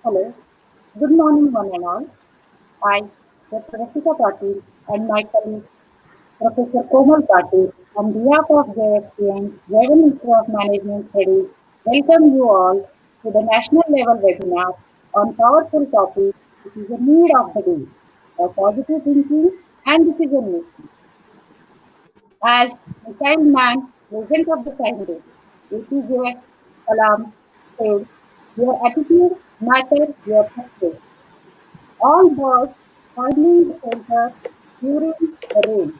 Hello, good morning, one and all. I, Dr. Rasika Patil, and my colleague, Professor Komal Patil, on behalf of JSPM, Jayawant Institute of Management Studies, welcome you all to the national level webinar on powerful topic, which is the need of the day, for positive thinking and decision making. As the child man, legend of the scientist, APJ Kalam said, your attitude matters your success. All birds finding shelter during the rain,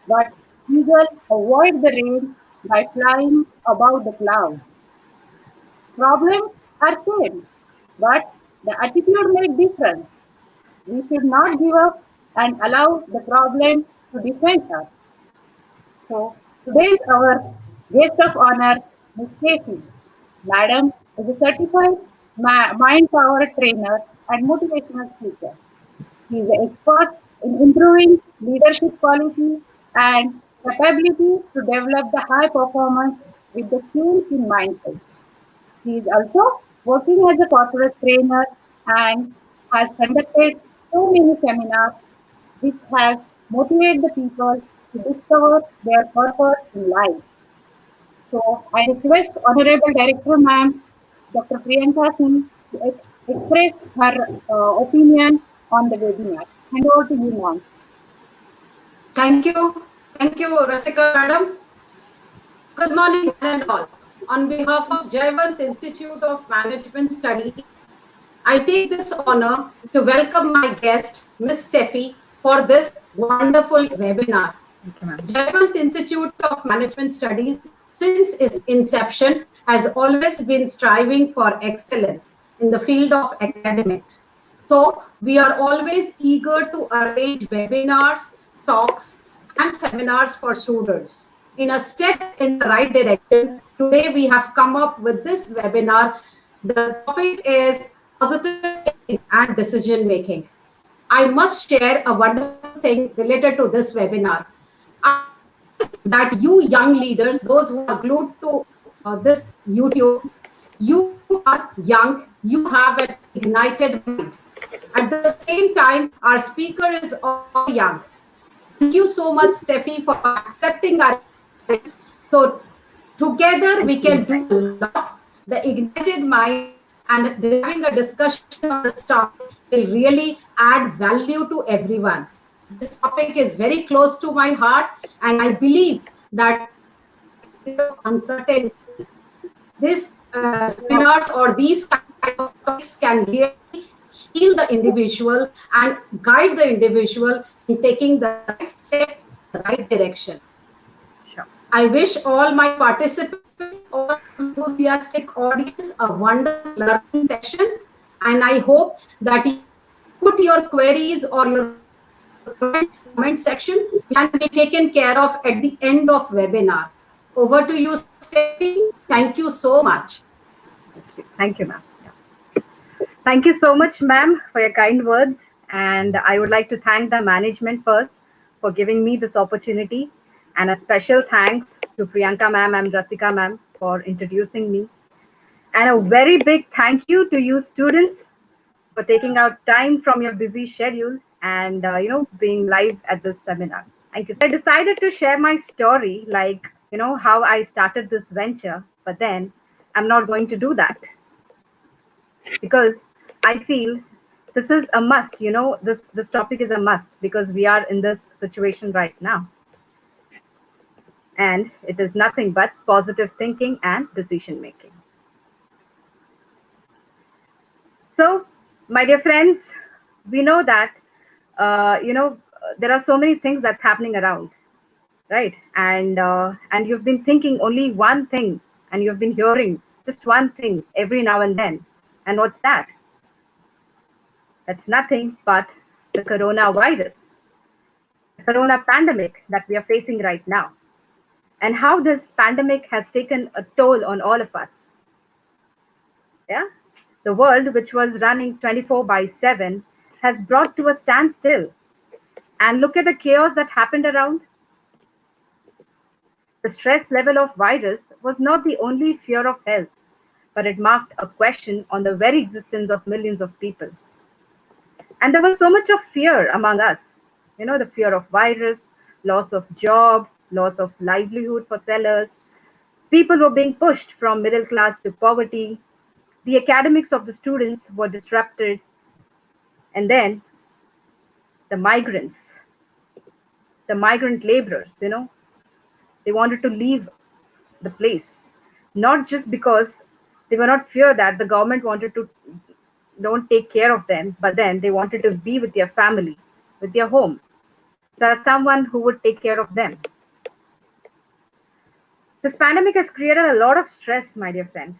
but eagles avoid the rain by flying above the clouds. Problems are same, but the attitude makes difference. We should not give up and allow the problem to define us. So today's our guest of honor, Ms. Steffi. Madam is a certified mind power trainer and motivational speaker. He is an expert in improving leadership quality and capability to develop the high performance with the change in mindset. He is also working as a corporate trainer and has conducted so many seminars which has motivated the people to discover their purpose in life. So I request Honorable Director Ma'am Dr. Priyanka Singh to express her opinion on the webinar. Hand over to you, ma'am. Thank you, Rasika madam. Good morning, one and all. On behalf of Jayawant Institute of Management Studies, I take this honor to welcome my guest, Miss Steffi, for this wonderful webinar. Jayawant Institute of Management Studies, since its inception, has always been striving for excellence in the field of academics. So, we are always eager to arrange webinars, talks, and seminars for students. In a step in the right direction, today we have come up with this webinar. The topic is positive thinking and decision making. I must share a wonderful thing related to this webinar. I believe that you young leaders, those who are glued to this YouTube, you are young, you have an ignited mind. At the same time, our speaker is also young. Thank you so much, Steffi, for accepting our invitation. So together we can do a lot. The ignited minds and having a discussion on this topic will really add value to everyone. This topic is very close to my heart, and I believe that times of uncertainty, these webinars or these kind of topics can really heal the individual and guide the individual in taking the right step in the right direction. I wish all my participants, all enthusiastic audience, a wonderful learning session. And I hope that you put your queries or your comments in comment section, which can be taken care of at the end of webinar. Over to you, Steffi. Thank you so much. Thank you, ma'am. Thank you so much, ma'am, for your kind words. And I would like to thank the management first for giving me this opportunity. And a special thanks to Priyanka ma'am and Rasika ma'am for introducing me. And a very big thank you to you students for taking out time from your busy schedule and being live at this seminar. Thank you. So I decided to share my story, like how I started this venture, but then I'm not going to do that because I feel this is a must. This topic is a must because we are in this situation right now, and it is nothing but positive thinking and decision making. So, my dear friends, we know that there are so many things that's happening around, right? And you've been thinking only one thing, and you've been hearing just one thing every now and then. And what's that? That's nothing but the coronavirus, the corona pandemic that we are facing right now, and how this pandemic has taken a toll on all of us. Yeah, the world, which was running 24 by 7, has brought to a standstill. And look at the chaos that happened around. The stress level of virus was not the only fear of health, but it marked a question on the very existence of millions of people. And there was so much of fear among us, the fear of virus, loss of job, loss of livelihood for sellers. People were being pushed from middle class to poverty. The academics of the students were disrupted. And then the migrants, the migrant laborers, they wanted to leave the place, not just because they were not fear that the government wanted to don't take care of them, but then they wanted to be with their family, with their home, that someone who would take care of them. This pandemic has created a lot of stress, my dear friends,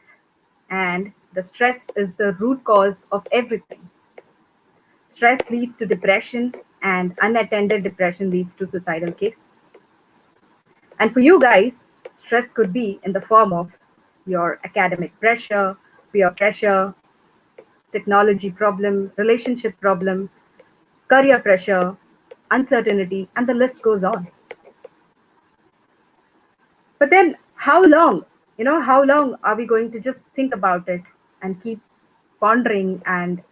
and the stress is the root cause of everything. Stress leads to depression, and unattended depression leads to suicidal cases. And for you guys, stress could be in the form of your academic pressure, peer pressure, technology problem, relationship problem, career pressure, uncertainty, and the list goes on. But then how long are we going to just think about it and keep pondering and,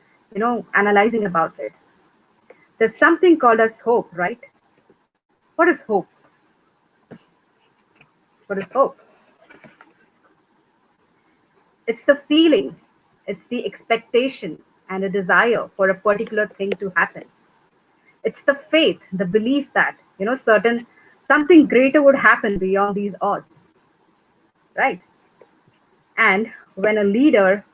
analyzing about it? There's something called as hope, right? What is hope? What is hope? It's the feeling, it's the expectation and a desire for a particular thing to happen. It's the faith, the belief that, something greater would happen beyond these odds, right? And when a leader,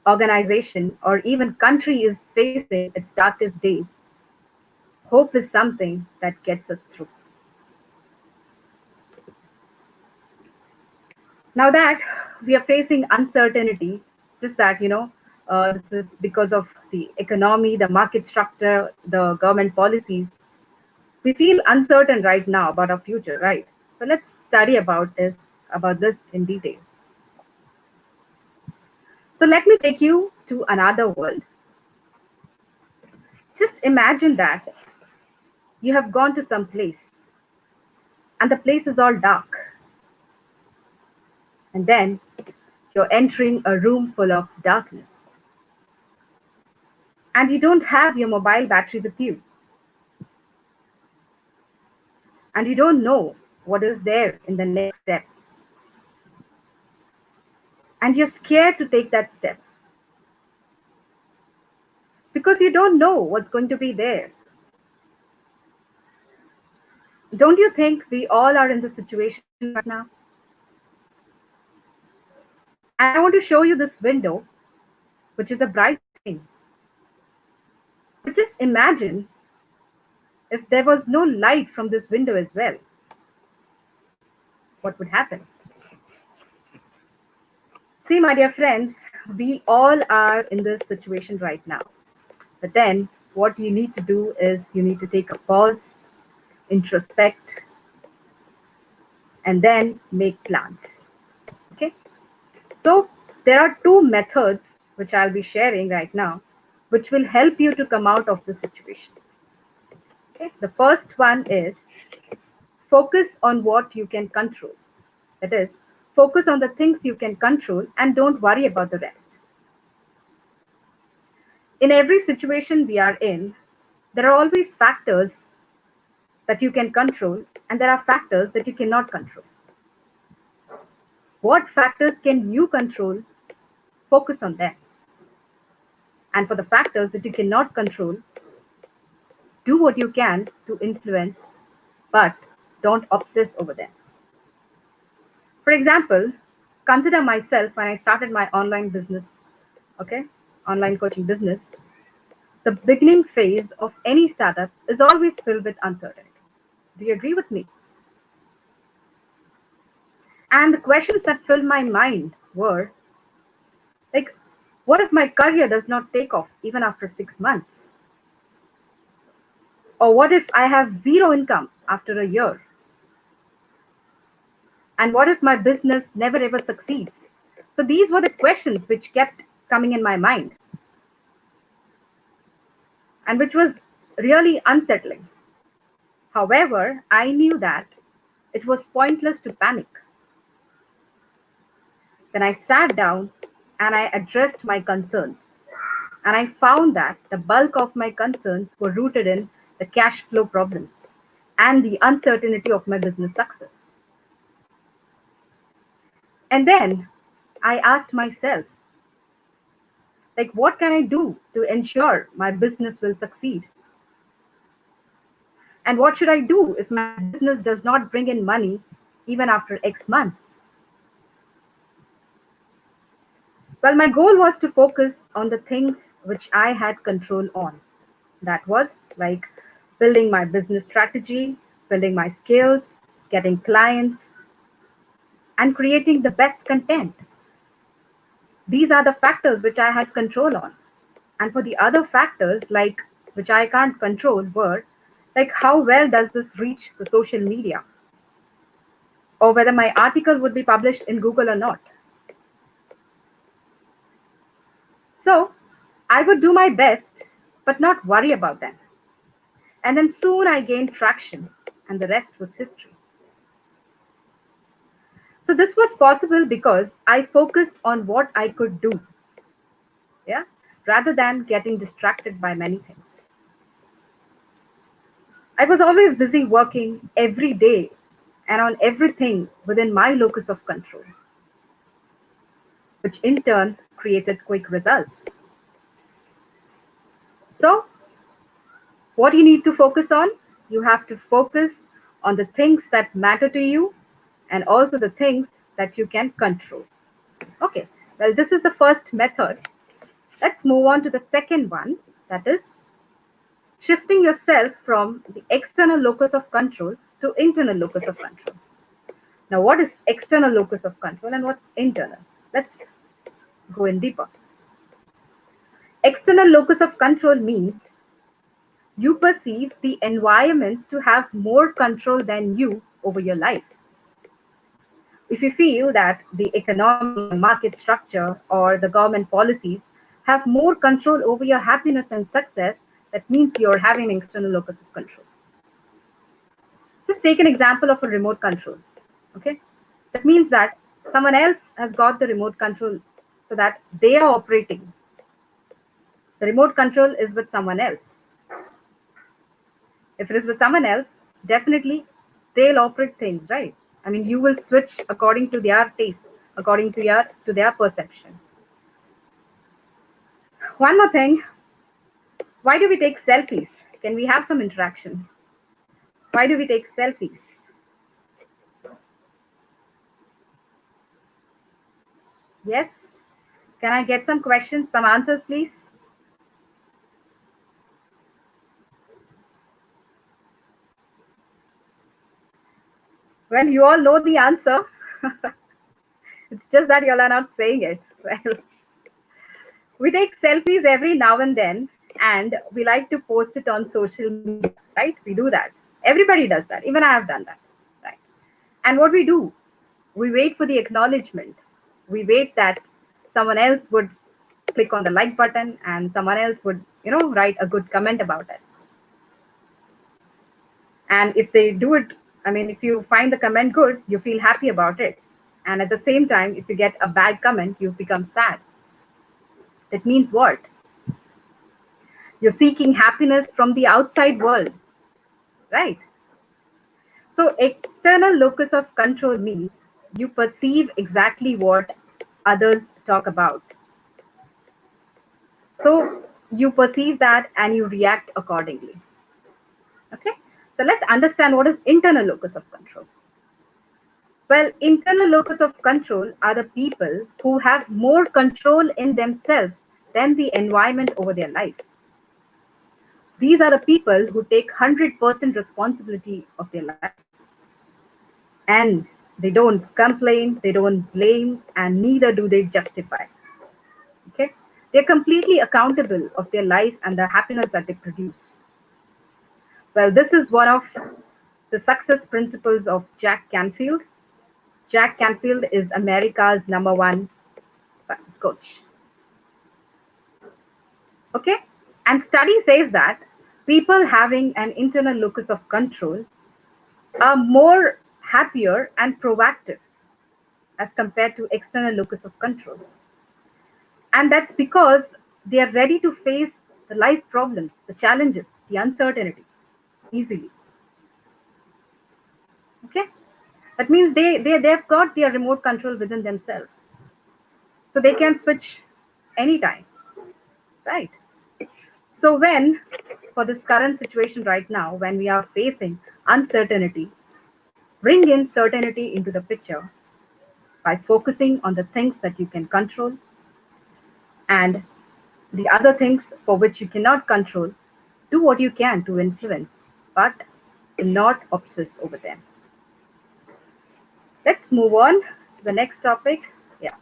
organization, or even country is facing its darkest days, hope is something that gets us through. Now that we are facing uncertainty, just that, this is because of the economy, the market structure, the government policies, we feel uncertain right now about our future, right? So let's study about this in detail. So let me take you to another world. Just imagine that you have gone to some place and the place is all dark. And then you're entering a room full of darkness. And you don't have your mobile battery with you. And you don't know what is there in the next step. And you're scared to take that step because you don't know what's going to be there. Don't you think we all are in this situation right now? And I want to show you this window, which is a bright thing. But just imagine if there was no light from this window as well. What would happen? See, my dear friends, we all are in this situation right now. But then what you need to do is you need to take a pause, introspect, and then make plans. Okay? So there are two methods which I'll be sharing right now, which will help you to come out of the situation. Okay? The first one is focus on what you can control. That is, focus on the things you can control and don't worry about the rest. In every situation we are in, there are always factors that you can control and there are factors that you cannot control. What factors can you control? Focus on them. And for the factors that you cannot control, do what you can to influence, but don't obsess over them. For example, consider myself when I started my online business, okay, online coaching business. The beginning phase of any startup is always filled with uncertainty. Do you agree with me? And the questions that filled my mind were like, what if my career does not take off even after 6 months? Or what if I have zero income after a year? And what if my business never ever succeeds? So these were the questions which kept coming in my mind and which was really unsettling. However, I knew that it was pointless to panic. Then I sat down and I addressed my concerns. And I found that the bulk of my concerns were rooted in the cash flow problems and the uncertainty of my business success. And then I asked myself, like, what can I do to ensure my business will succeed? And what should I do if my business does not bring in money even after X months? Well, my goal was to focus on the things which I had control on. That was like building my business strategy, building my skills, getting clients, and creating the best content. These are the factors which I had control on. And for the other factors, like which I can't control, were like how well does this reach the social media, or whether my article would be published in Google or not. So I would do my best, but not worry about them. And then soon I gained traction, and the rest was history. So this was possible because I focused on what I could do, yeah, rather than getting distracted by many things. I was always busy working every day and on everything within my locus of control, which in turn created quick results. So, what you need to focus on? You have to focus on the things that matter to you and also the things that you can control. Okay, well, this is the first method. Let's move on to the second one, that is shifting yourself from the external locus of control to internal locus of control. Now, what is external locus of control and what's internal? Let's go in deeper. External locus of control means you perceive the environment to have more control than you over your life. If you feel that the economy, the market structure, or the government policies have more control over your happiness and success, that means you're having an external locus of control. Just take an example of a remote control. Okay, that means that someone else has got the remote control so that they are operating. The remote control is with someone else. If it is with someone else, definitely they'll operate things, right? I mean, you will switch according to their tastes, according to their perception. One more thing. Why do we take selfies? Can we have some interaction? Why do we take selfies? Yes? Can I get some questions, some answers, please? Well, you all know the answer. It's just that you all are not saying it. Well, we take selfies every now and then, and we like to post it on social media, right? We do that. Everybody does that. Even I have done that, right? And what we do, we wait for the acknowledgement. We wait that someone else would click on the like button and someone else would, write a good comment about us. And if they do it, I mean, if you find the comment good, you feel happy about it. And at the same time, if you get a bad comment, you become sad. That means what? You're seeking happiness from the outside world, right? So external locus of control means you perceive exactly what others talk about. So you perceive that and you react accordingly. Okay, so let's understand what is internal locus of control. Well, internal locus of control are the people who have more control in themselves than the environment over their life. These are the people who take 100% responsibility of their life. And they don't complain, they don't blame, and neither do they justify. Okay? They're completely accountable of their life and the happiness that they produce. Well, this is one of the success principles of Jack Canfield. Jack Canfield is America's #1 success coach. Okay? And study says that people having an internal locus of control are more happier and proactive as compared to external locus of control. And that's because they are ready to face the life problems, the challenges, the uncertainty easily. Okay? That means they've got their remote control within themselves. So they can switch anytime. Right? So for this current situation right now, when we are facing uncertainty, bring in certainty into the picture by focusing on the things that you can control, and the other things for which you cannot control, do what you can to influence, but do not obsess over them. Let's move on to the next topic. Yeah.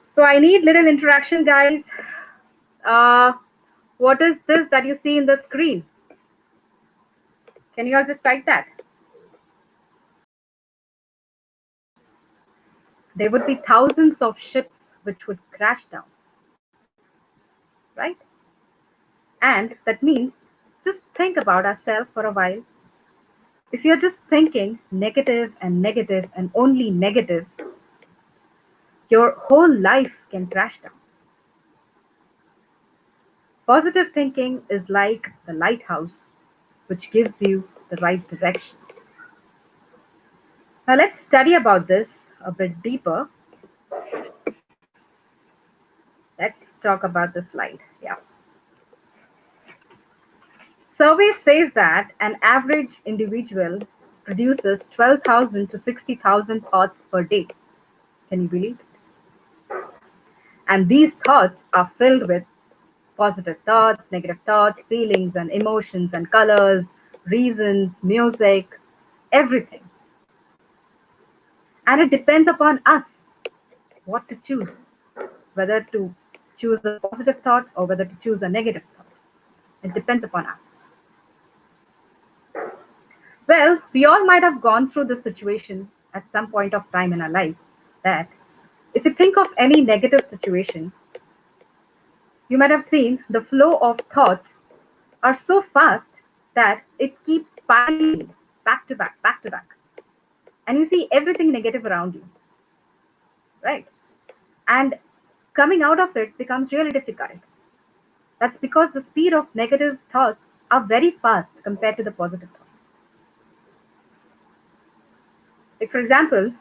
So I need little interaction, guys. Uh, what is this that you see in the screen? Can you all just type that? There would be thousands of ships which would crash down, right? And that means just think about ourselves for a while. If you're just thinking negative and only negative, your whole life can crash down. Positive thinking is like the lighthouse, which gives you the right direction. Now let's study about this a bit deeper. Let's talk about the slide. Yeah. Survey says that an average individual produces 12,000 to 60,000 thoughts per day. Can you believe it? And these thoughts are filled with positive thoughts, negative thoughts, feelings and emotions and colors, reasons, music, everything. And it depends upon us what to choose, whether to choose a positive thought or whether to choose a negative thought. It depends upon us. Well, we all might have gone through this situation at some point of time in our life that if you think of any negative situation, you might have seen the flow of thoughts are so fast that it keeps piling back to back, back to back. And you see everything negative around you, right? And coming out of it becomes really difficult. That's because the speed of negative thoughts are very fast compared to the positive thoughts. Like, for example,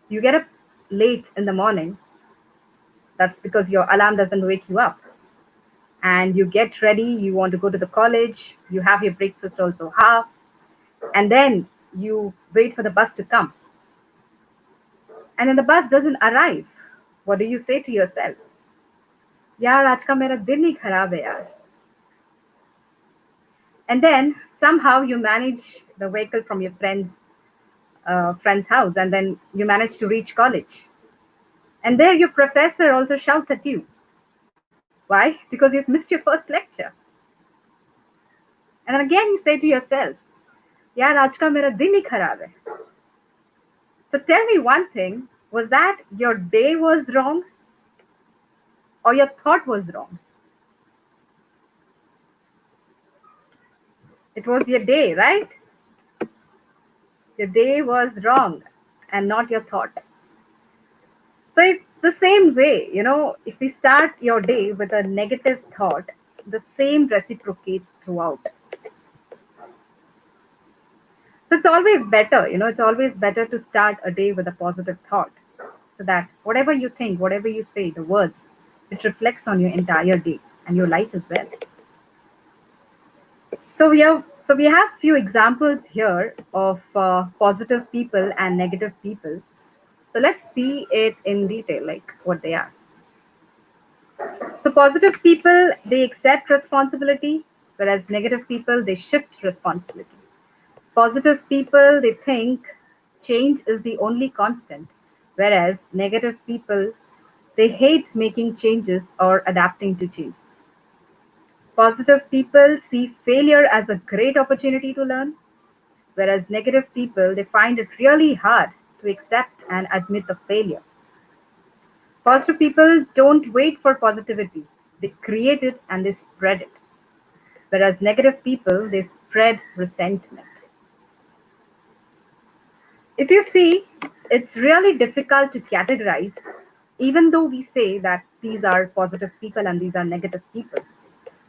you get up late in the morning, that's because your alarm doesn't wake you up. And you get ready, you want to go to the college, you have your breakfast also half, and then you wait for the bus to come. And then the bus doesn't arrive. What do you say to yourself? यार आज का मेरा दिन ही खराब है यार. And then somehow you manage the vehicle from your friend's house, and then you manage to reach college. And there your professor also shouts at you. Why? Because you've missed your first lecture. And then again you say to yourself, यार आज का मेरा दिन ही खराब है. So tell me one thing, was that your day was wrong or your thought was wrong? It was your day, right? Your day was wrong and not your thought. So it's the same way, if we start your day with a negative thought, the same reciprocates throughout. So it's always better, it's always better to start a day with a positive thought so that whatever you think, whatever you say, the words, it reflects on your entire day and your life as well. So we have few examples here of positive people and negative people. So let's see it in detail, like what they are. So positive people, they accept responsibility, whereas negative people, they shift responsibility. Positive people, they think change is the only constant, whereas negative people, they hate making changes or adapting to changes. Positive people see failure as a great opportunity to learn, whereas negative people, they find it really hard to accept and admit the failure. Positive people don't wait for positivity, they create it and they spread it, whereas negative people, they spread resentment. If you see, it's really difficult to categorize even though we say that these are positive people and these are negative people.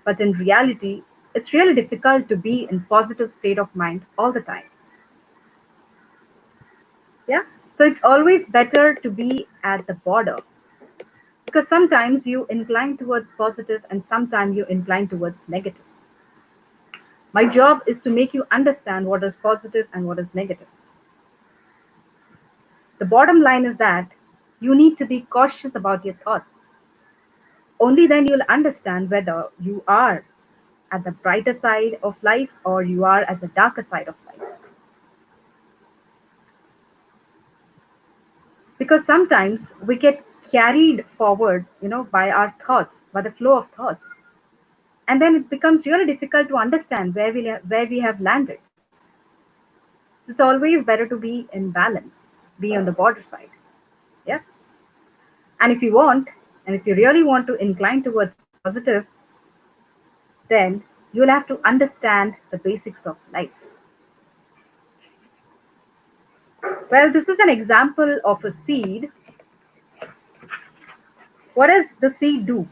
But in reality, it's really difficult to be in positive state of mind all the time. Yeah. So it's always better to be at the border, because sometimes you incline towards positive and sometimes you incline towards negative. My job is to make you understand what is positive and what is negative. The bottom line is that you need to be cautious about your thoughts. Only then you'll understand whether you are at the brighter side of life or you are at the darker side of life. Because sometimes we get carried forward, by our thoughts, by the flow of thoughts. And then it becomes really difficult to understand where we have landed. So it's always better to be in balance, be on the border side. Yeah. And if you really want to incline towards positive, then you'll have to understand the basics of life. Well, this is an example of a seed. What does the seed do?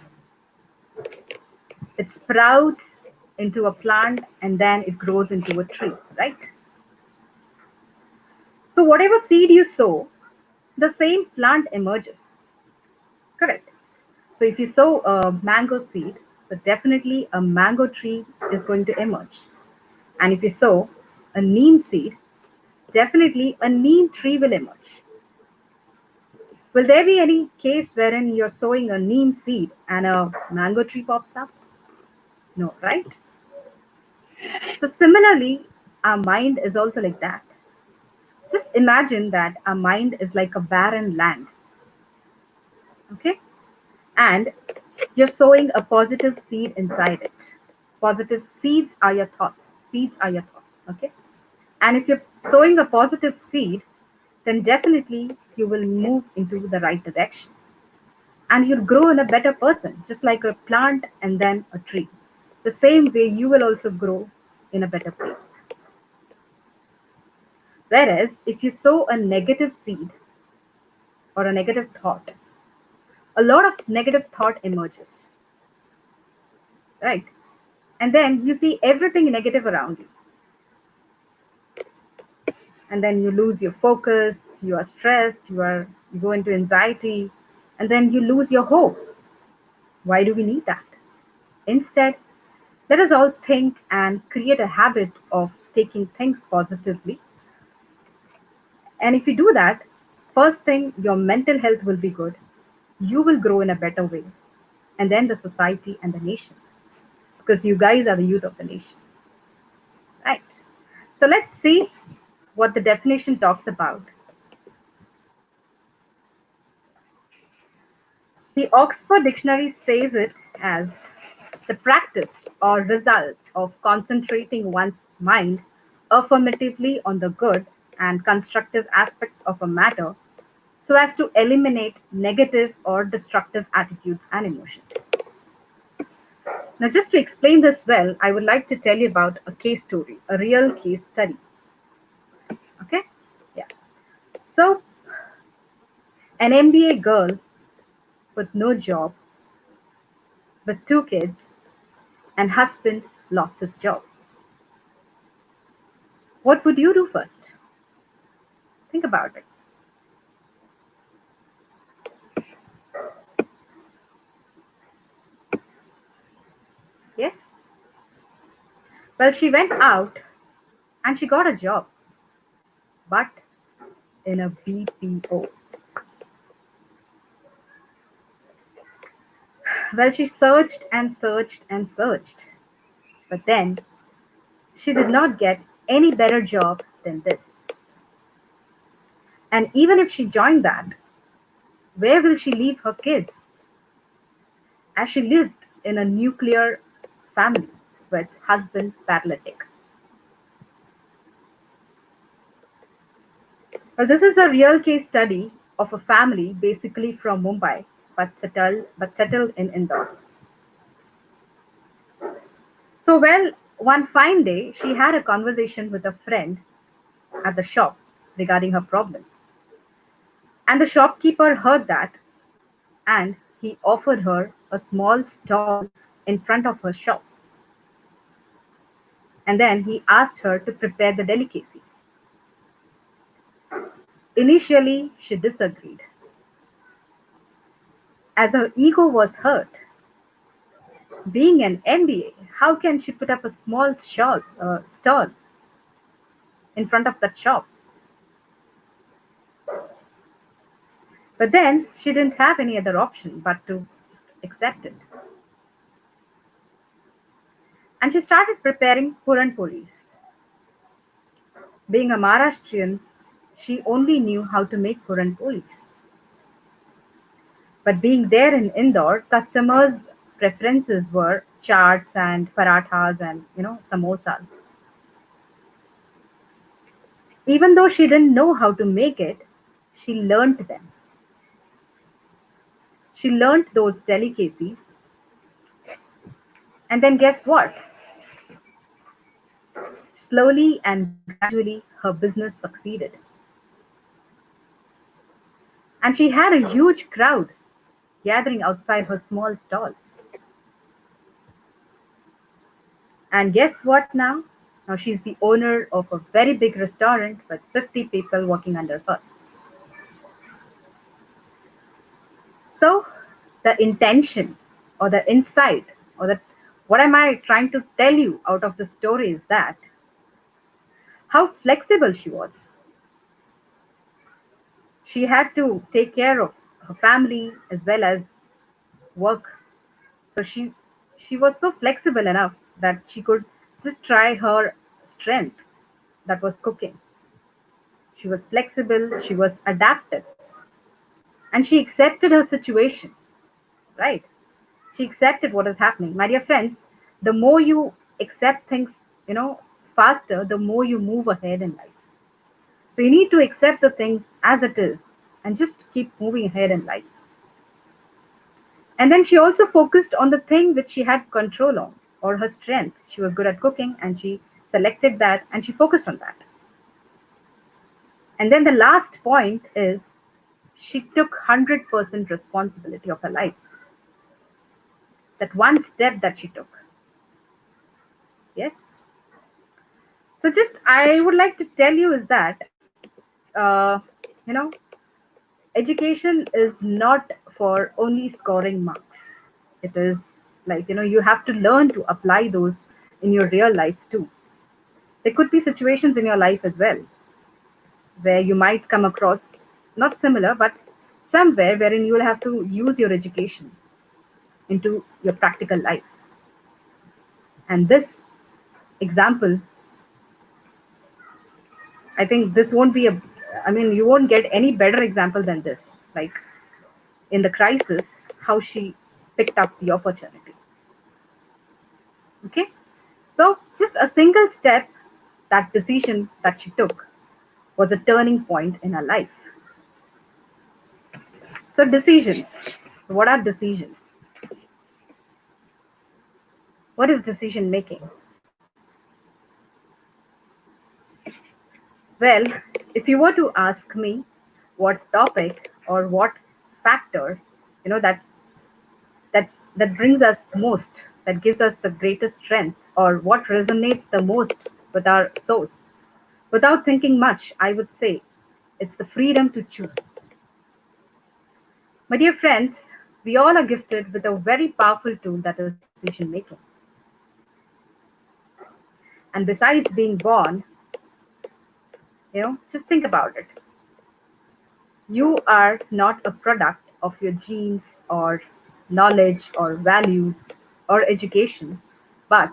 It sprouts into a plant and then it grows into a tree, right? So, whatever seed you sow, the same plant emerges. Correct. So, if you sow a mango seed, so definitely a mango tree is going to emerge. And if you sow a neem seed, definitely a neem tree will emerge. Will there be any case wherein you're sowing a neem seed and a mango tree pops up? No, right? So, similarly, our mind is also like that. Just imagine that our mind is like a barren land, okay? And you're sowing a positive seed inside it. Positive seeds are your thoughts. Seeds are your thoughts, okay? And if you're sowing a positive seed, then definitely you will move into the right direction. And you'll grow in a better person, just like a plant and then a tree. The same way you will also grow in a better place. Whereas if you sow a negative seed or a negative thought, a lot of negative thought emerges, right? And then you see everything negative around you. And then you lose your focus, you are stressed, you go into anxiety, and then you lose your hope. Why do we need that? Instead, let us all think and create a habit of taking things positively. And if you do that, first thing, your mental health will be good. You will grow in a better way. And then the society and the nation. Because you guys are the youth of the nation. Right. So let's see what the definition talks about. The Oxford Dictionary says it as the practice or result of concentrating one's mind affirmatively on the good and constructive aspects of a matter so as to eliminate negative or destructive attitudes and emotions. Now, just to explain this well, I would like to tell you about a case story, a real case study. Okay? Yeah. So, an MBA girl with no job, with two kids, and husband lost his job. What would you do first? Think about it. Yes? Well, she went out and she got a job, but in a BPO. Well, she searched and searched and searched, but then she did not get any better job than this. And even if she joined that, where will she leave her kids? As she lived in a nuclear family with husband paralytic. Well, this is a real case study of a family basically from Mumbai, but settled in Indore. So, well, one fine day, she had a conversation with a friend at the shop regarding her problem. And the shopkeeper heard that and he offered her a small stall in front of her shop. And then he asked her to prepare the delicacies. Initially, she disagreed, as her ego was hurt. Being an MBA, how can she put up a small stall in front of that shop? But then she didn't have any other option but to just accept it. And she started preparing Puran Polis. Being a Maharashtrian, she only knew how to make Puran Polis. But being there in Indore, customers' preferences were chaats and parathas and samosas. Even though she didn't know how to make it, she learnt them. She learnt those delicacies, and then guess what? Slowly and gradually, her business succeeded. And she had a huge crowd gathering outside her small stall. And guess what now? Now she's the owner of a very big restaurant with 50 people working under her. So the intention or the insight or the what am I trying to tell you out of the story is that how flexible she was. She had to take care of her family as well as work. So she was so flexible enough that she could just try her strength, that was cooking. She was flexible, she was adaptive, and she accepted her situation, right? She accepted what is happening. My dear friends, the more you accept things, faster, the more you move ahead in life. So you need to accept the things as it is and just keep moving ahead in life. And then she also focused on the thing which she had control on, or her strength. She was good at cooking and she selected that and she focused on that. And then the last point is she took 100% responsibility of her life. That one step that she took. Yes. So just I would like to tell you is that, uh, you know, education is not for only scoring marks. It is like, you have to learn to apply those in your real life too. There could be situations in your life as well where you might come across not similar, but somewhere wherein you will have to use your education into your practical life. And this example, I think this won't be you won't get any better example than this. Like in the crisis, how she picked up the opportunity. Okay. So just a single step, that decision that she took was a turning point in her life. So decisions. So what are decisions? What is decision making? Well, if you were to ask me what topic or what factor, that that brings us most, that gives us the greatest strength, or what resonates the most with our source, without thinking much, I would say it's the freedom to choose. My dear friends, we all are gifted with a very powerful tool that is decision making. And besides being born, just think about it. You are not a product of your genes or knowledge or values or education, but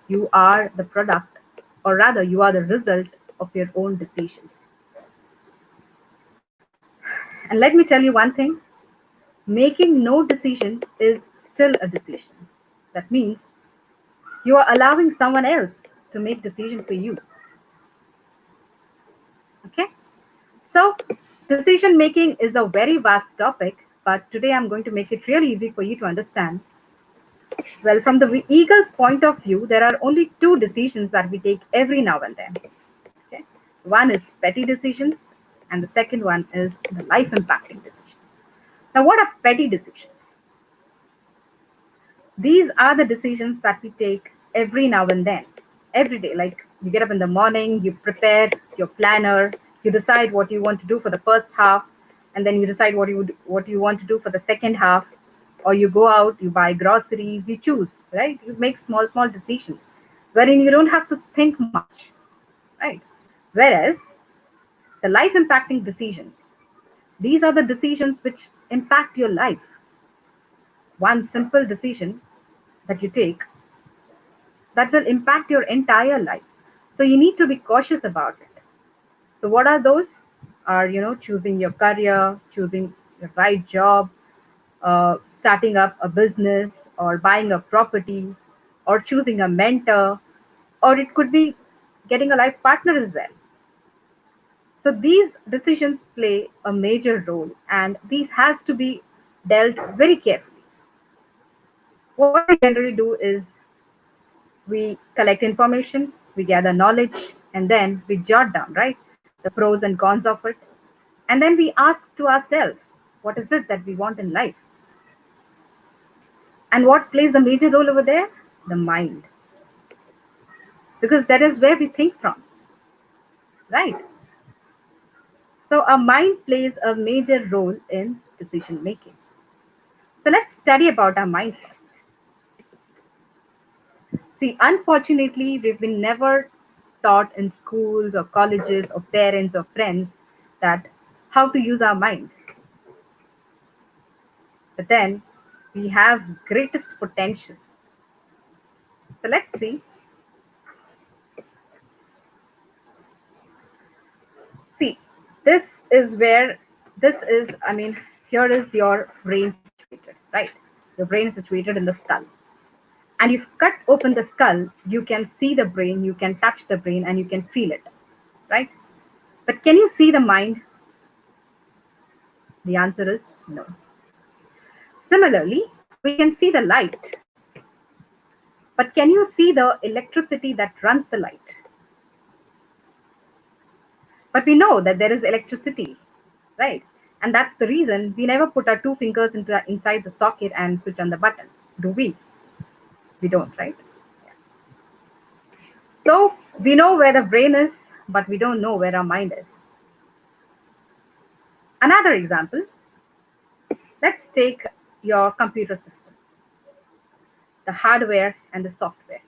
you are the product, or rather, you are the result of your own decisions. And let me tell you one thing, making no decision is still a decision. That means you are allowing someone else to make decision for you. Okay? So decision making is a very vast topic, but today I'm going to make it really easy for you to understand. Well, from the eagle's point of view, there are only two decisions that we take every now and then. Okay? One is petty decisions, and the second one is the life impacting decisions. Now, what are petty decisions? These are the decisions that we take every now and then, every day. Like you get up in the morning, you prepare your planner, you decide what you want to do for the first half, and then you decide what you want to do for the second half, or you go out, you buy groceries, you choose, right? You make small decisions wherein you don't have to think much, right? Whereas the life impacting decisions, these are the decisions which impact your life. One simple decision that you take that will impact your entire life. So you need to be cautious about it. So what are those? Are choosing your career, choosing your right job, starting up a business, or buying a property, or choosing a mentor, or it could be getting a life partner as well. So these decisions play a major role, and these has to be dealt very carefully. What we generally do is we collect information, we gather knowledge, and then we jot down, right, the pros and cons of it. And then we ask to ourselves, what is it that we want in life? And what plays the major role over there? The mind. Because that is where we think from, right? So our mind plays a major role in decision making. So let's study about our mind first. See, unfortunately, we've been never taught in schools or colleges or parents or friends that how to use our mind. But then we have greatest potential. So let's see. See, this is where this is, I mean, here is your brain situated, right? Your brain is situated in the skull. And if you cut open the skull, you can see the brain, you can touch the brain, and you can feel it, right? But can you see the mind? The answer is no. Similarly, we can see the light, but can you see the electricity that runs the light? But we know that there is electricity, right? And that's the reason we never put our two fingers inside the socket and switch on the button, do we? We don't, right? So we know where the brain is, but we don't know where our mind is. Another example, let's take your computer system, the hardware and the software.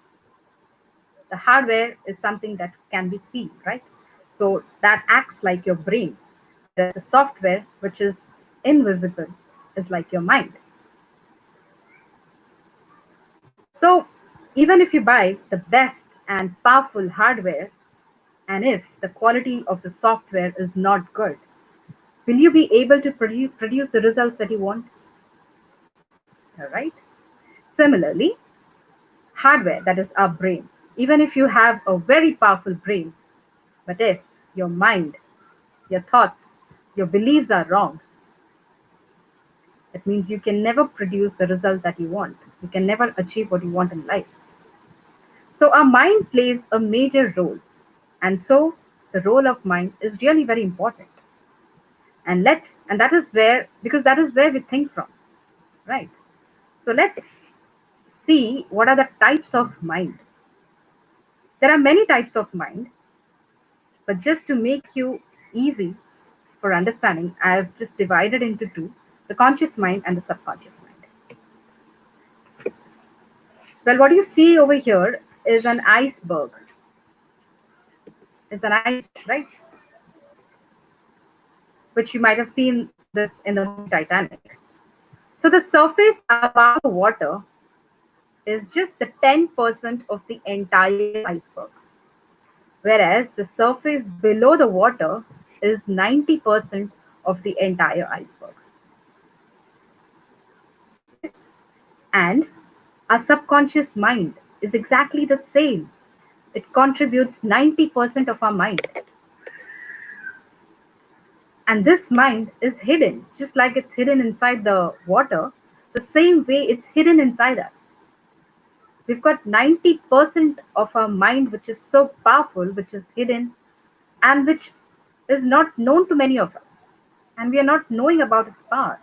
The hardware is something that can be seen, right? So that acts like your brain, whereas the software, which is invisible, is like your mind. So even if you buy the best and powerful hardware, and if the quality of the software is not good, will you be able to produce the results that you want? All right. Similarly, hardware, that is our brain, even if you have a very powerful brain, but if your mind, your thoughts, your beliefs are wrong, that means you can never produce the result that you want. You can never achieve what you want in life. So our mind plays a major role. And so the role of mind is really very important. And that is where, because that is where we think from, right? So let's see what are the types of mind. There are many types of mind, but just to make you easy for understanding, I have just divided into two, the conscious mind and the subconscious mind. Well, what you see over here is an iceberg. It's an iceberg, right? Which you might have seen this in the movie Titanic. So the surface above the water is just the 10% of the entire iceberg, whereas the surface below the water is 90% of the entire iceberg. Yes. And our subconscious mind is exactly the same. It contributes 90% of our mind. And this mind is hidden, just like it's hidden inside the water, the same way it's hidden inside us. We've got 90% of our mind, which is so powerful, which is hidden, and which is not known to many of us. And we are not knowing about its power.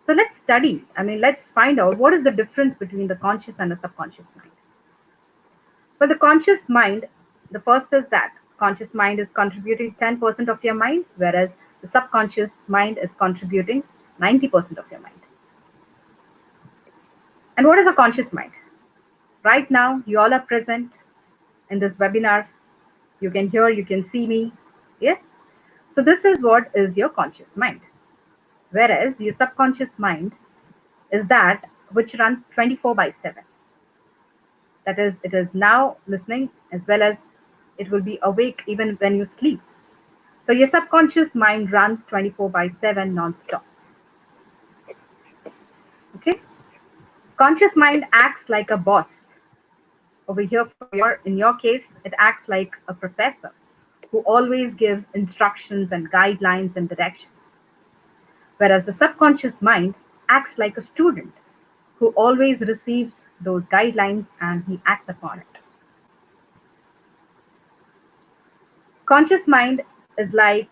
So let's study. Let's find out what is the difference between the conscious and the subconscious mind. For the conscious mind, the first is that conscious mind is contributing 10% of your mind, whereas the subconscious mind is contributing 90% of your mind. And what is a conscious mind? Right now, you all are present in this webinar. You can hear, you can see me. Yes? So this is what is your conscious mind. Whereas your subconscious mind is that which runs 24 by 7. That is, it is now listening as well as it will be awake even when you sleep. So your subconscious mind runs 24 by 7 non-stop. Okay? Conscious mind acts like a boss. Over here, in your case, it acts like a professor who always gives instructions and guidelines and directions. Whereas the subconscious mind acts like a student who always receives those guidelines and he acts upon it. Conscious mind is like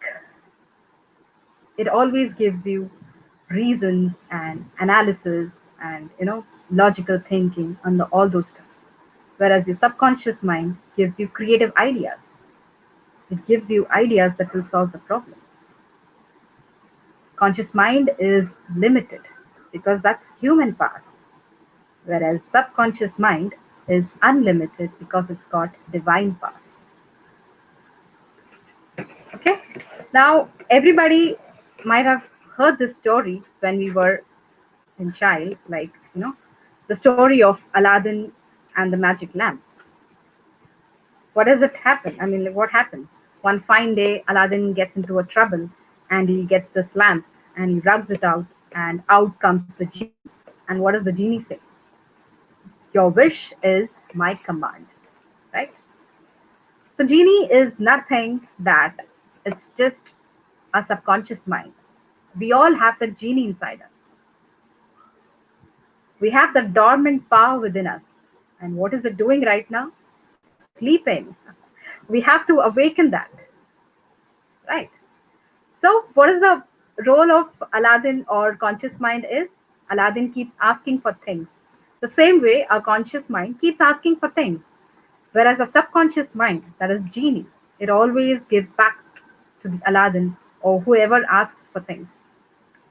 it always gives you reasons and analysis and logical thinking and all those stuff. Whereas your subconscious mind gives you creative ideas. It gives you ideas that will solve the problem. Conscious mind is limited because that's human power, whereas subconscious mind is unlimited because it's got divine power. Okay, now everybody might have heard this story when we were in child, like the story of Aladdin and the magic lamp. What does it happen? What happens? One fine day, Aladdin gets into a trouble and he gets this lamp and he rubs it out, and out comes the genie. And what does the genie say? Your wish is my command, right? So, genie is nothing that it's just a subconscious mind. We all have the genie inside us. We have the dormant power within us. And what is it doing right now? It's sleeping. We have to awaken that, right? So, what is the role of Aladdin or conscious mind is? Aladdin keeps asking for things. The same way our conscious mind keeps asking for things. Whereas a subconscious mind, that is genie, it always gives back to the Aladdin or whoever asks for things.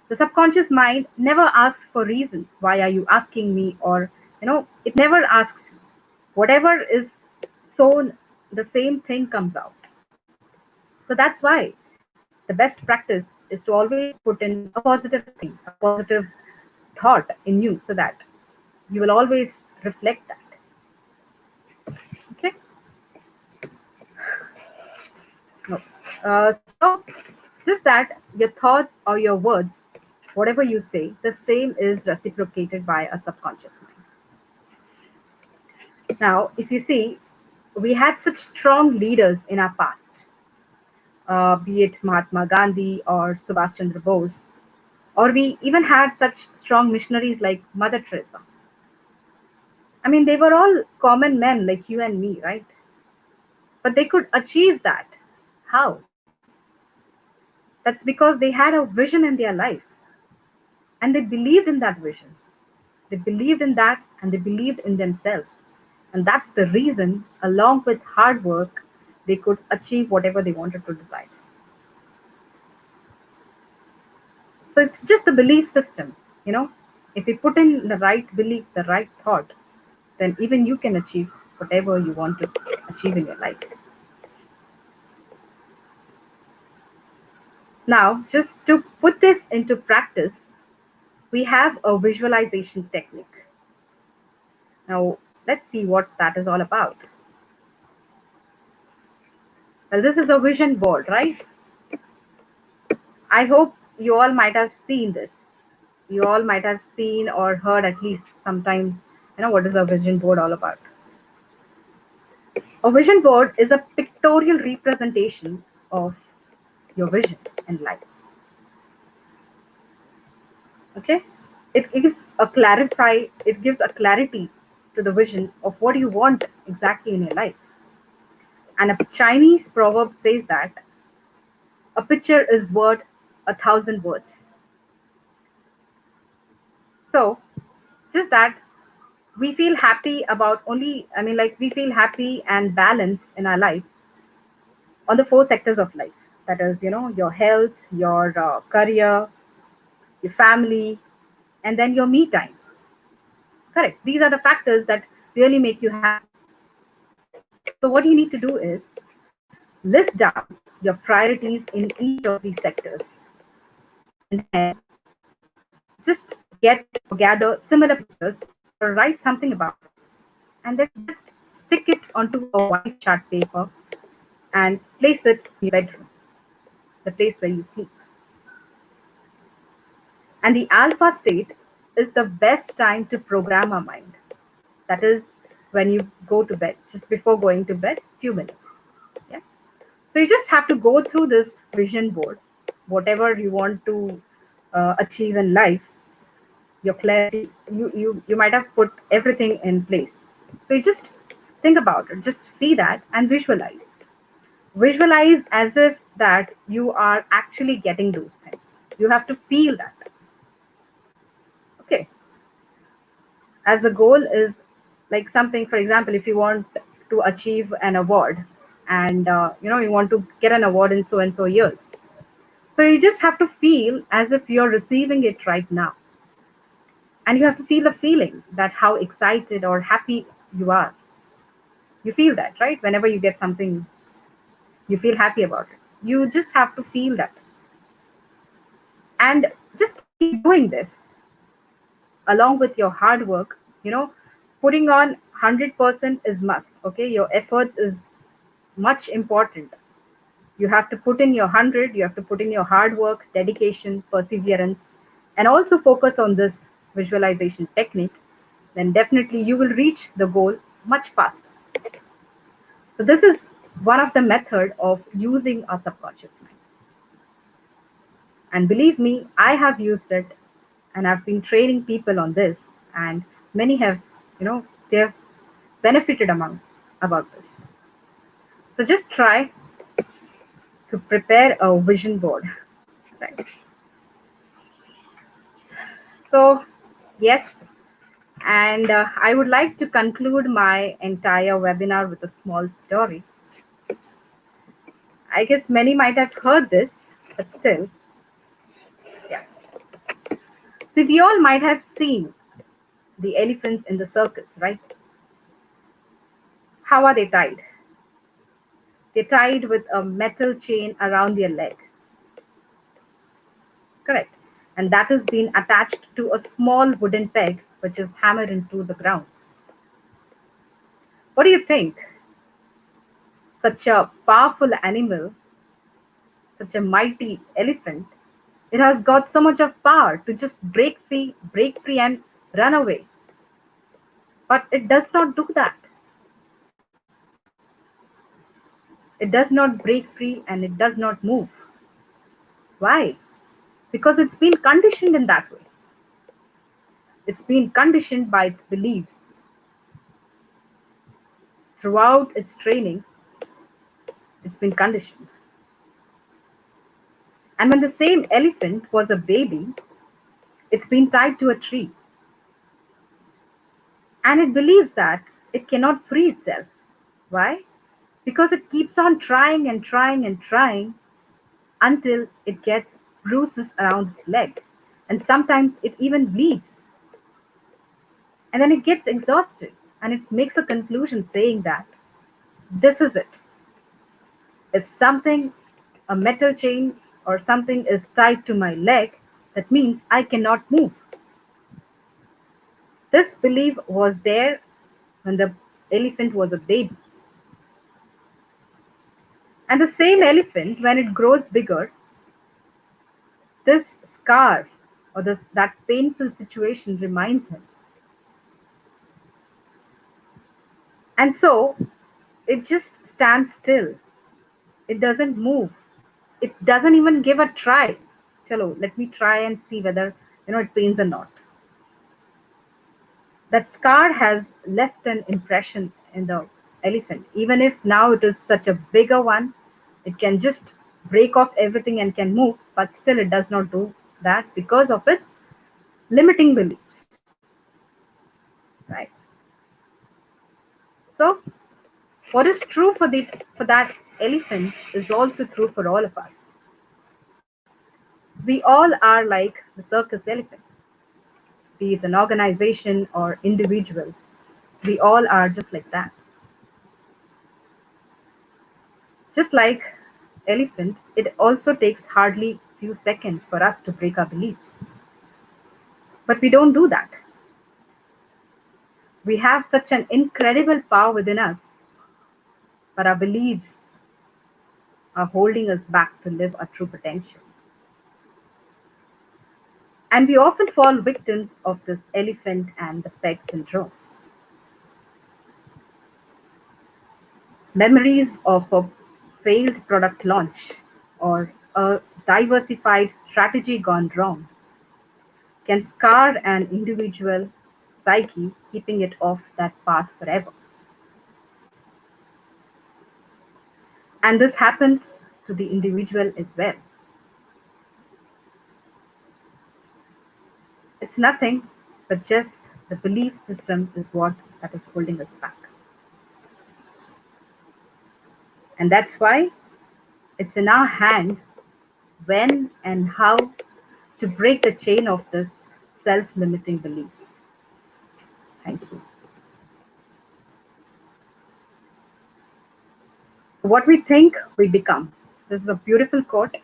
The subconscious mind never asks for reasons. Why are you asking me? Or, it never asks. Whatever is sown, the same thing comes out. So that's why the best practice is to always put in a positive thing, a positive thought in you so that you will always reflect that. Okay? No. So, just that your thoughts or your words, whatever you say, the same is reciprocated by a subconscious mind. Now, if you see, we had such strong leaders in our past, be it Mahatma Gandhi or Subhash Chandra Bose, or we even had such strong missionaries like Mother Teresa. They were all common men like you and me, right? But they could achieve that. How? That's because they had a vision in their life and they believed in that vision. They believed in that and they believed in themselves. And that's the reason, along with hard work, they could achieve whatever they wanted to decide. So it's just the belief system, you know. If you put in the right belief, the right thought, then even you can achieve whatever you want to achieve in your life. Now, just to put this into practice, we have a visualization technique. Now, let's see what that is all about. Well, this is a vision board, right? I hope you all might have seen this. You all might have seen or heard at least sometime, what is a vision board all about. A vision board is a pictorial representation of your vision in life. Okay? It gives a clarity to the vision of what you want exactly in your life. And a Chinese proverb says that a picture is worth 1,000 words. So just that we feel happy about only, I mean, like we feel happy and balanced in our life on the four sectors of life. That is, your health, your career, your family, and then your me time. Correct. These are the factors that really make you happy. So what you need to do is list down your priorities in each of these sectors, and then just get or gather similar pictures or write something about it, and then just stick it onto a white chart paper and place it in your bedroom, the place where you sleep. And the alpha state is the best time to program our mind. That is when you go to bed, just before going to bed, few minutes. Yeah. So you just have to go through this vision board, whatever you want to achieve in life, your clarity. You might have put everything in place. So you just think about it, just see that and visualize. Visualize as if that you are actually getting those things. You have to feel that. Okay. As the goal is like something, for example, if you want to achieve an award and you want to get an award in so and so years, so you just have to feel as if you're receiving it right now, and you have to feel the feeling that how excited or happy you are. You feel that, right? Whenever you get something, you feel happy about it. You just have to feel that, and just keep doing this along with your hard work. Putting on 100% is must. Okay, your efforts is much important. You have to put in your 100, you have to put in your hard work, dedication, perseverance, and also focus on this visualization technique. Then definitely you will reach the goal much faster. So this is one of the method of using our subconscious mind. And believe me, I have used it, and I've been training people on this, and many have, they have benefited among about this. So just try to prepare a vision board. Right. So yes, and I would like to conclude my entire webinar with a small story. I guess many might have heard this, but still, yeah. So we all might have seen the elephants in the circus, right? How are they tied? They're tied with a metal chain around their leg, correct? And that has been attached to a small wooden peg which is hammered into the ground. What do you think? Such a powerful animal, such a mighty elephant, it has got so much of power to just break free and run away. But it does not do that. It does not break free and it does not move. Why? Because it's been conditioned in that way. It's been conditioned by its beliefs. Throughout its training, it's been conditioned. And when the same elephant was a baby, it's been tied to a tree. And it believes that it cannot free itself. Why? Because it keeps on trying and trying and trying until it gets bruises around its leg. And sometimes it even bleeds. And then it gets exhausted and it makes a conclusion saying that this is it. If something, a metal chain or something is tied to my leg, that means I cannot move. This belief was there when the elephant was a baby. And the same elephant, when it grows bigger, this scar or that painful situation reminds him. And so it just stands still. It doesn't move. It doesn't even give a try. Chalo, let me try and see whether it pains or not. That scar has left an impression in the elephant. Even if now it is such a bigger one, it can just break off everything and can move, but still it does not do that because of its limiting beliefs. Right. So what is true for that elephant is also true for all of us. We all are like the circus elephants, be it an organization or individual. We all are just like that. Just like elephant, it also takes hardly few seconds for us to break our beliefs. But we don't do that. We have such an incredible power within us, but our beliefs are holding us back to live our true potential. And we often fall victims of this elephant and the peg syndrome. Memories of a failed product launch or a diversified strategy gone wrong can scar an individual psyche, keeping it off that path forever. And this happens to the individual as well. It's nothing but just the belief system is what that is holding us back. And that's why it's in our hand when and how to break the chain of this self limiting beliefs. Thank you. What we think, we become. This is a beautiful quote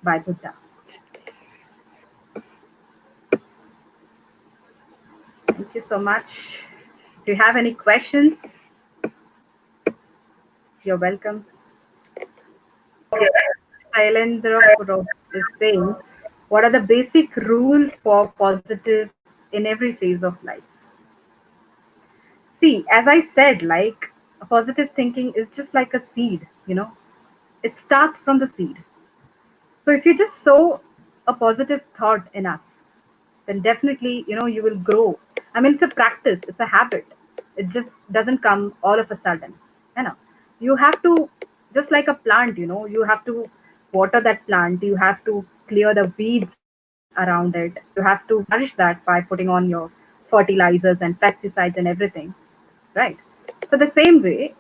by Buddha. Thank you so much. Do you have any questions? You're welcome. Shailendra is saying, what are the basic rules for positive in every phase of life? See, as I said, like positive thinking is just like a seed, it starts from the seed. So if you just sow a positive thought in us, then definitely, you will grow. I mean, it's a practice, it's a habit. It just doesn't come all of a sudden. You know, you have to, just like a plant, you have to water that plant, you have to clear the weeds around it, you have to nourish that by putting on your fertilizers and pesticides and everything, right? So the same way,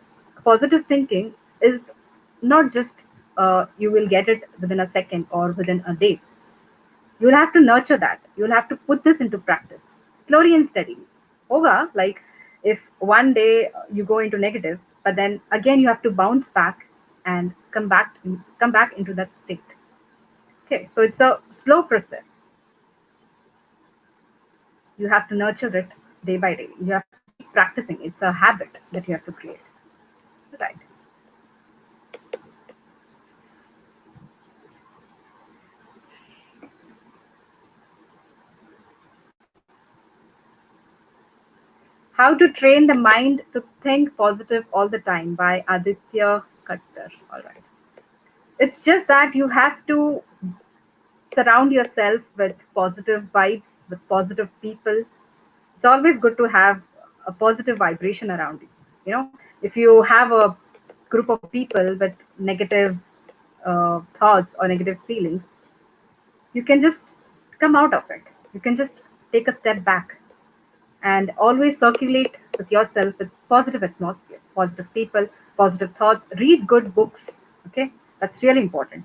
positive thinking is not just you will get it within a second or within a day. You'll have to nurture that. You'll have to put this into practice slowly and steadily. Hoga, like if one day you go into negative, but then again you have to bounce back and come back into that state. Okay, so it's a slow process. You have to nurture it day by day. You have to keep practicing. It's a habit that you have to create. Right. How to Train the Mind to Think Positive All the Time by Aditya Kattar. All right. It's just that you have to surround yourself with positive vibes, with positive people. It's always good to have a positive vibration around you. If you have a group of people with negative thoughts or negative feelings, you can just come out of it. You can just take a step back and always circulate with yourself with positive atmosphere, positive people, positive thoughts. Read good books. Okay, that's really important.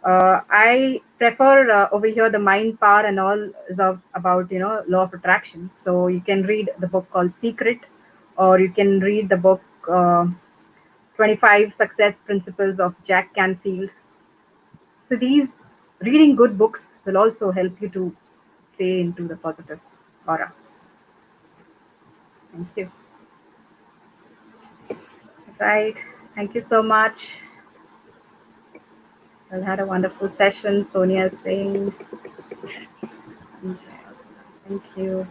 I prefer over here the mind power and all is about law of attraction. So you can read the book called Secret, or you can read the book 25 Success Principles of Jack Canfield. So these reading good books will also help you to stay into the positive aura. Thank you. Right. Thank you so much. I had a wonderful session. Sonia is saying, thank you.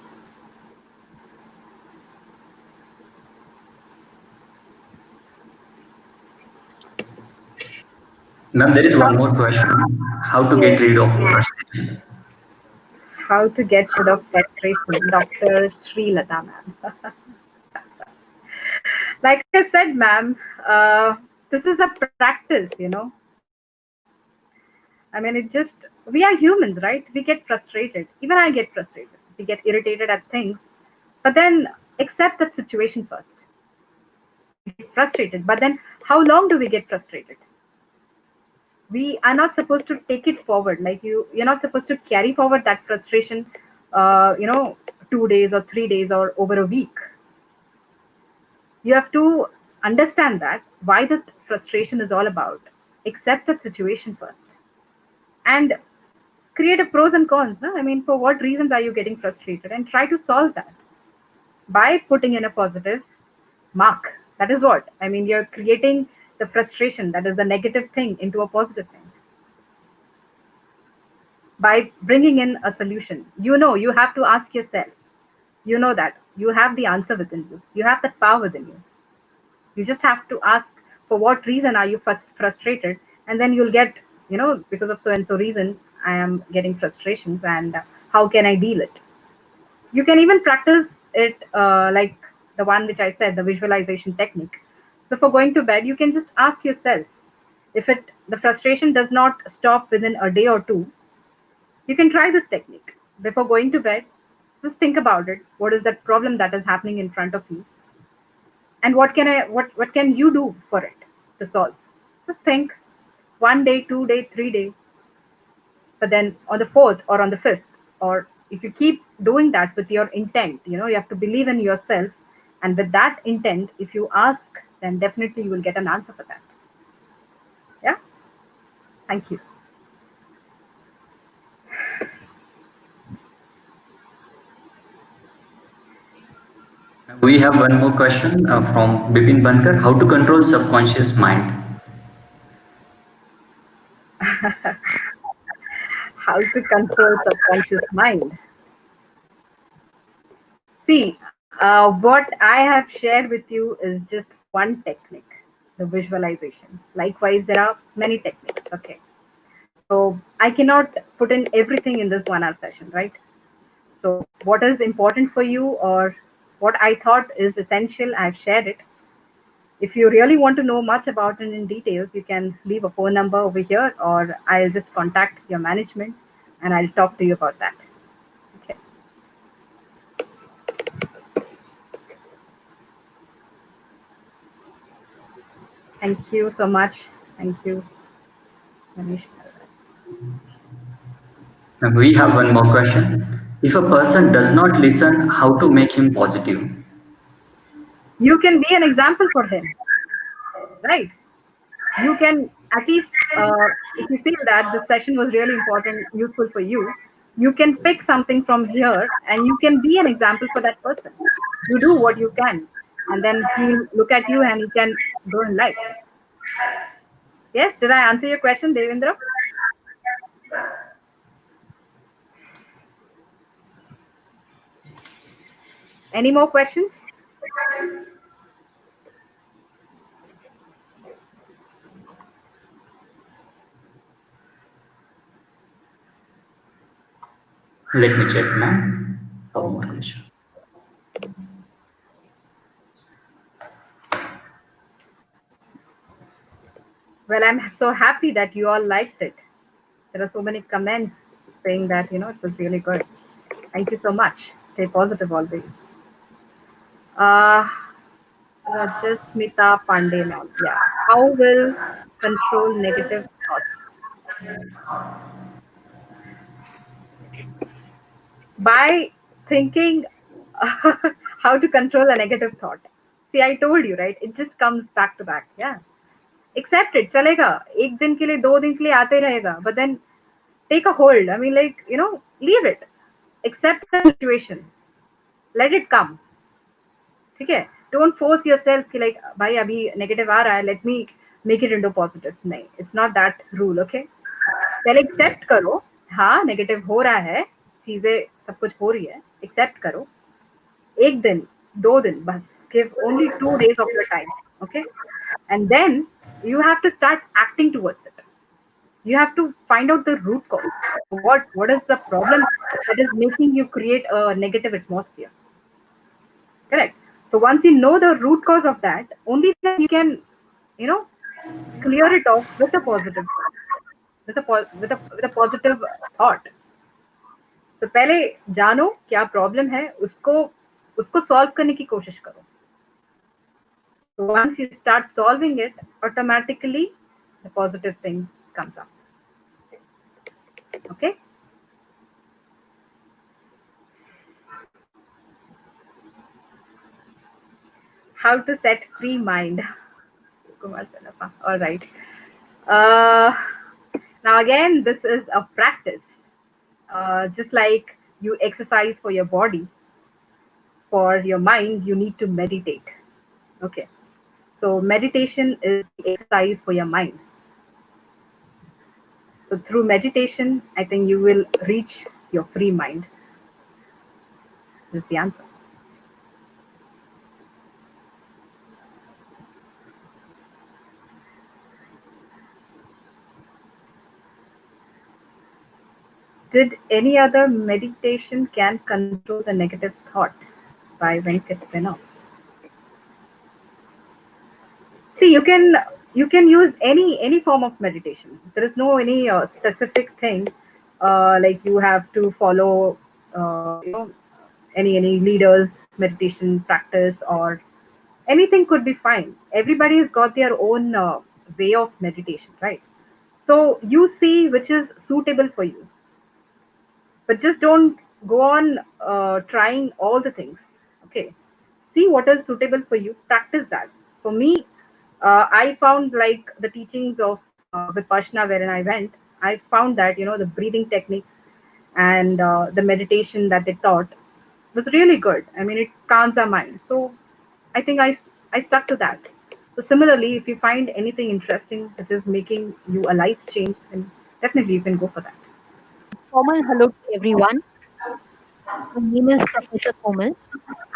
Ma'am, there is one more question. How to get rid of frustration? How to get rid of frustration, Dr. Srilata, ma'am. Like I said, ma'am, this is a practice, I mean, it just, when we are humans, right? We get frustrated. Even I get frustrated. We get irritated at things, but then accept that situation first. We get frustrated, but then how long do we get frustrated? We are not supposed to take it forward. Like you're not supposed to carry forward that frustration, 2 days or 3 days or over a week. You have to understand that why the frustration is all about. Accept that situation first and create a pros and cons. No? I mean, for what reasons are you getting frustrated, and try to solve that by putting in a positive mark. That is what I mean. You're creating the frustration, that is the negative thing, into a positive thing by bringing in a solution. You have to ask yourself. You know that you have the answer within you. You have that power within you. You just have to ask, for what reason are you frustrated, and then you'll get, because of so and so reason I am getting frustrations, and how can I deal it. You can even practice it, like the one which I said, the visualization technique. Before going to bed, you can just ask yourself, if the frustration does not stop within a day or two, you can try this technique. Before going to bed, just think about it. What is that problem that is happening in front of you, and what can you do for it to solve? Just think, 1 day, 2 day, 3 day, but then on the fourth or on the fifth, or if you keep doing that with your intent, you have to believe in yourself, and with that intent, if you ask, then definitely you will get an answer for that. Yeah. Thank you. We have one more question from Bipin Bankar. How to control subconscious mind? How to control subconscious mind? See, what I have shared with you is just one technique, the visualization. Likewise, there are many techniques. Okay. So I cannot put in everything in this 1 hour session, right? So what is important for you, or what I thought is essential, I've shared it. If you really want to know much about it in details, you can leave a phone number over here, or I'll just contact your management and I'll talk to you about that. Okay. Thank you so much. Thank you, Manish. We have one more question. If a person does not listen, how to make him positive? You can be an example for him, right? You can at least, if you feel that the session was really important, useful for you, you can pick something from here and you can be an example for that person. You do what you can, and then he'll look at you and he can go in life. Yes, did I answer your question, Devendra? Any more questions? Let me check, ma'am. One more question. Well, I'm so happy that you all liked it. There are so many comments saying that, it was really good. Thank you so much. Stay positive always. Rajasmita Pandey now. Yeah. How will control negative thoughts? By thinking how to control a negative thought. See, I told you, right? It just comes back to back. Yeah. Accept it. Chalega. एक दिन के लिए, 2 दिन के लिए आते रहेगा. But then take a hold. I mean, leave it. Accept the situation. Let it come. ठीक है? Don't force yourself कि भाई अभी negative आ रहा है, let me make it into positive. नहीं, it's not that rule, okay? पहले accept करो, हाँ negative हो रहा है, चीजें सब कुछ हो रही है, accept करो. 1 दिन, 2 दिन, बस give only 2 days of your time, okay? And then you have to start acting towards it. You have to find out the root cause. What is the problem that is making you create a negative atmosphere? Correct. So once you know the root cause of that, only then you can, clear it off with a positive thought. with a positive thought. तो पहले जानो क्या problem है, उसको उसको solve करने की कोशिश करो. So once you start solving it, automatically the positive thing comes up. Okay. How to set free mind. All right. Uh, Now again, this is a practice. Just like you exercise for your body, for your mind, you need to meditate. Okay. So meditation is the exercise for your mind. So through meditation, I think you will reach your free mind. This is the answer. Did any other meditation can control the negative thought by Venkat Pranav? See, you can use any form of meditation. There is no any specific thing like you have to follow any leaders meditation practice or anything could be fine. Everybody's got their own way of meditation, right? So you see which is suitable for you, but just don't go on trying all the things. Okay, see what is suitable for you, practice that. For me, I found like the teachings of Vipassana wherein I went, I found that the breathing techniques and the meditation that they taught was really good. I mean, it calms our mind. So I think I stuck to that. So similarly, if you find anything interesting which is making you a life change, then definitely you can go for that. Formal hello to everyone. My name is Professor Komal,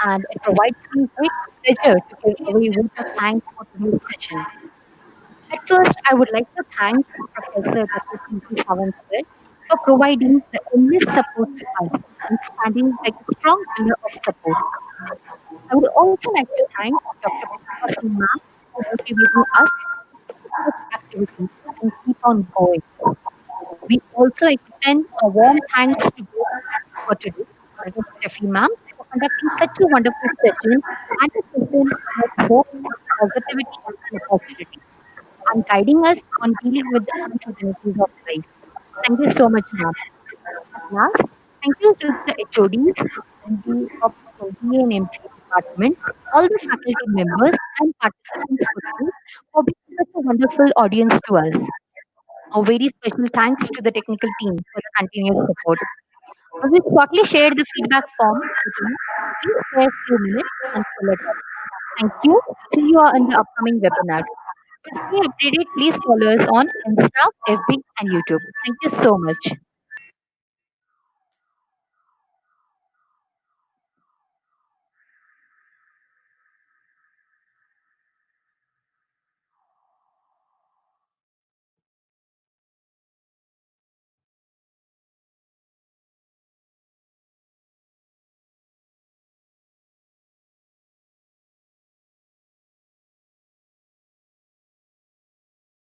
and it provides me great pleasure to give away vote of thanks for today's session. At first, I would like to thank Professor Dr. P.P. Savantkar for providing the endless support to us and standing like a strong pillar of support. I would also like to thank Dr. Priyanka Singh ma'am for motivating us to keep such activities and keep on going. We also extend a warm thanks to both for today, that is Steffi ma'am, for conducting such a wonderful session and a session full of hope, positivity, and opportunity, and guiding us on dealing with the uncertainties of life. Thank you so much, ma'am. At last, thank you to the HODs, MD of MBA and MCA department, all the faculty members and participants for today for being such a wonderful audience to us. A very special thanks to the technical team for the continuous support. I will shortly share the feedback form with you. Please spare a few minutes and fill it up. Thank you. See you in the upcoming webinar. To stay updated, please follow us on Insta, FB, and YouTube. Thank you so much.